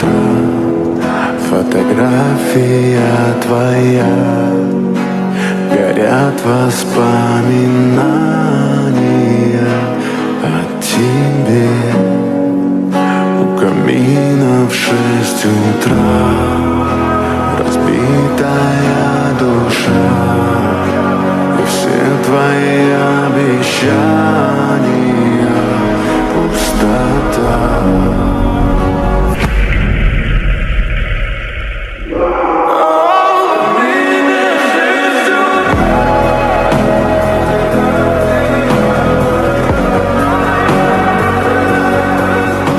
утра. Фотография твоя, горят воспоминания о тебе. У камина в 6 утра разбитая душа, и все твои обещания пустота.